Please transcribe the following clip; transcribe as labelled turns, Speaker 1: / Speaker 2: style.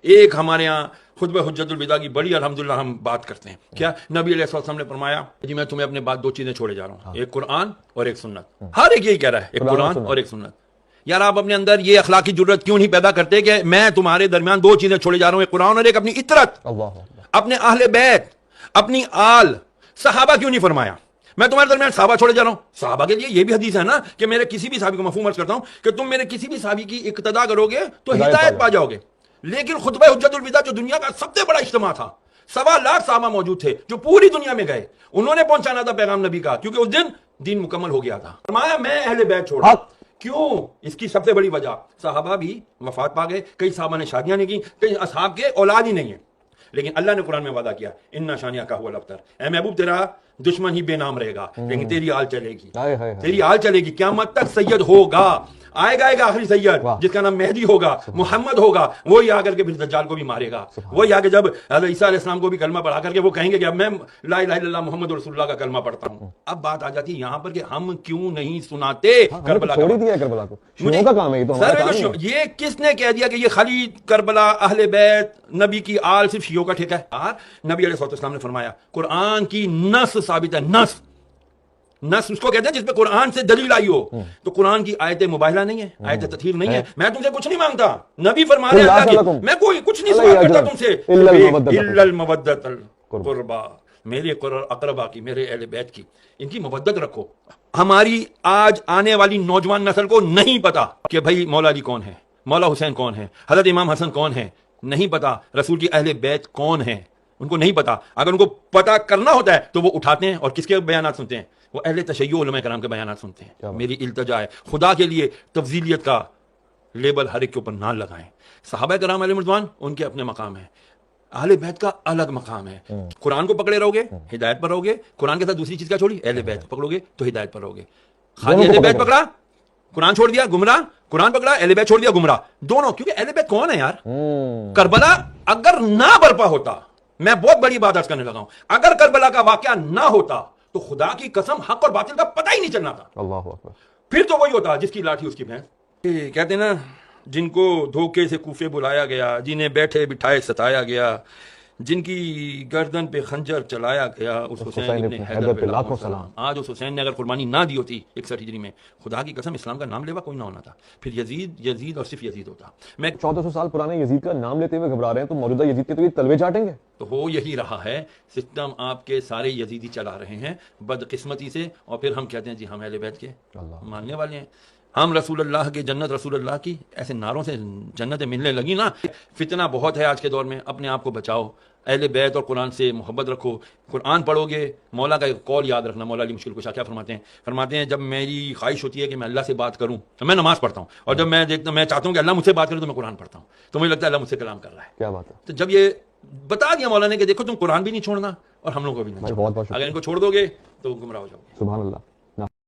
Speaker 1: ایک ہمارے یہاں خطبہ حجت الوداع کی بڑی الحمدللہ ہم بات کرتے ہیں. کیا نبی علیہ السلام نے فرمایا جی میں تمہیں اپنے بعد دو چیزیں چھوڑے جا رہا ہوں, ایک قرآن اور ایک سنت. ہر ایک یہی کہہ رہا ہے, ایک قرآن اور ایک سنت. یار آپ اپنے اندر یہ اخلاقی جرت کیوں نہیں پیدا کرتے کہ میں تمہارے درمیان دو چیزیں چھوڑے جا رہا ہوں, ایک قرآن اور ایک اپنی اطرت, اپنے اہل بیت, اپنی آل. صحابہ کیوں نہیں فرمایا میں تمہارے درمیان صحابہ چھوڑے جا رہا ہوں؟ صحابہ کے لیے یہ بھی حدیث ہے نا کہ میرے کسی بھی صحابی کو مفہوم عرض کرتا ہوں کہ تم میرے کسی بھی صحابی کی اقتدا کرو گے تو ہدایت پا جاؤ گے. لیکن خطبہ حجت الوداع جو دنیا کا سب سے بڑا اجتماع تھا, 1.25 لاکھ صحابہ موجود تھے جو پوری دنیا میں گئے, انہوں نے پہنچانا تھا پیغام نبی کا, کیونکہ اس دن دین مکمل ہو گیا تھا. فرمایا میں اہل بیت چھوڑا. کیوں؟ اس کی سب سے بڑی وجہ صحابہ بھی وفات پا گئے, کئی صحابہ نے شادیاں نہیں کی, کئی اصحاب کے اولاد ہی نہیں ہیں. لیکن اللہ نے قرآن میں وعدہ کیا انا شانیہ کا هو الابتر, اے محبوب تیرا دشمن ہی بے نام رہے گا لیکن تیری آل چلے گی, تیری آل چلے گی. قیامت تک سید ہوگا, آئے گا آخری سید جس کا نام مہدی ہوگا, محمد ہوگا, وہی آ کر کے پھر دجال کو بھی مارے گا. وہی آ کے جب عیسیٰ علیہ السلام کو بھی کلمہ پڑھا کر کے وہ کہیں گے کہ اب میں لا الہ الا اللہ محمد رسول اللہ کا کلمہ پڑھتا ہوں. اب بات آ جاتی ہے یہاں پر کہ ہم کیوں نہیں سناتے کربلا کو. یہ کس نے کہہ دیا کہ یہ خالی کربلا اہل بیت نبی کی آل صرف شیعوں کا ٹھیکہ ہے؟ نبی علیہ السلام نے فرمایا قرآن کی نص ثابت ہے. نص اس کو کہتے ہیں جس پہ قرآن سے دلیل آئی ہو. تو قرآن کی آیت مباہلہ نہیں ہے, آیت تطہیر نہیں ہے. میں تم سے کچھ نہیں مانگتا, نبی فرما رہے ہیں اللہ کی, میں کوئی کچھ نہیں سوال کرتا تم سے الا المودۃ القربا, میرے اقربا کی, میرے اہل بیت کی, ان کی مودت رکھو. ہماری آج آنے والی نوجوان نسل کو نہیں پتا کہ بھائی مولا علی کون ہے, مولا حسین کون ہے, حضرت امام حسن کون ہے, نہیں پتا رسول کی اہل بیت کون ہے, ان کو نہیں پتا. اگر ان کو پتا کرنا ہوتا ہے تو وہ اٹھاتے ہیں اور کس کے بیانات سنتے ہیں؟ وہ اہل تشیع علماء کرام کے بیانات سنتے ہیں. میری التجا ہے خدا کے لیے تفضیلیت کا لیبل ہر ایک کے اوپر نہ لگائیں. صحابہ کرام علیہ رضوان ان کے اپنے مقام ہیں, اہل بیت کا الگ مقام ہے. قرآن کو پکڑے رہو گے ہدایت پر رہو گے, قرآن کے ساتھ دوسری چیز کا چھوڑی اہل بیت پکڑو گے تو ہدایت پر رہو گے. خالی اہل بیت پکڑا قرآن چھوڑ دیا گمراہ, قرآن پکڑا اہل بیت چھوڑ دیا گمراہ. دونوں, کیونکہ اہل بیت کون ہے یار؟ کربلا اگر نہ برپا ہوتا, میں بہت بڑی بات عرض کرنے لگا ہوں, اگر کربلا کا واقعہ نہ ہوتا تو خدا کی قسم حق اور باطل کا پتہ ہی نہیں چلنا تھا. اللہ اکبر. پھر تو وہی ہوتا جس کی لاٹھی اس کی بھینس. کہتے ہیں نا جن کو دھوکے سے کوفے بلایا گیا, جنہیں بیٹھے بٹھائے ستایا گیا, جن کی گردن پہ خنجر چلایا گیا, اس حسین ابن حیدر پہ لاکھوں سلام. آج اس حسین نے اگر قربانی نہ دی ہوتی 61 ہجری میں, خدا کی قسم اسلام کا نام لیوا کوئی نہ ہونا تھا. پھر یزید اور صرف یزید ہوتا. میں
Speaker 2: 1400 سال پرانے یزید کا نام لیتے ہوئے گھبرا رہے ہیں, تو موجودہ یزید کے تو یہ تلوے چاٹیں گے.
Speaker 1: تو ہو یہی رہا ہے سسٹم, آپ کے سارے یزیدی چلا رہے ہیں بدقسمتی سے, اور پھر ہم کہتے ہیں جی ہم اہل بیت کے ماننے والے ہیں. ہم رسول اللہ کے جنت رسول اللہ کی ایسے نعروں سے جنتیں ملنے لگی نا. فتنہ بہت ہے آج کے دور میں, اپنے آپ کو بچاؤ, اہل بیت اور قرآن سے محبت رکھو. قرآن پڑھو گے, مولا کا ایک قول یاد رکھنا, مولا علی مشکل کشا کیا فرماتے ہیں جب میری خواہش ہوتی ہے کہ میں اللہ سے بات کروں تو میں نماز پڑھتا ہوں, اور جب میں چاہتا ہوں کہ اللہ مجھ سے بات کرے تو میں قرآن پڑھتا ہوں, تو مجھے لگتا ہے اللہ مجھ سے کلام کر رہا ہے.
Speaker 2: کیا بات ہے.
Speaker 1: تو جب یہ بتا دیا مولا نے کہ دیکھو تم قرآن بھی نہیں چھوڑنا اور ہم لوگوں کو بھی نہیں چھوڑنا, اگر ان کو چھوڑ دو گے تو گمراہ ہو جاؤ گے.
Speaker 2: سبحان اللہ.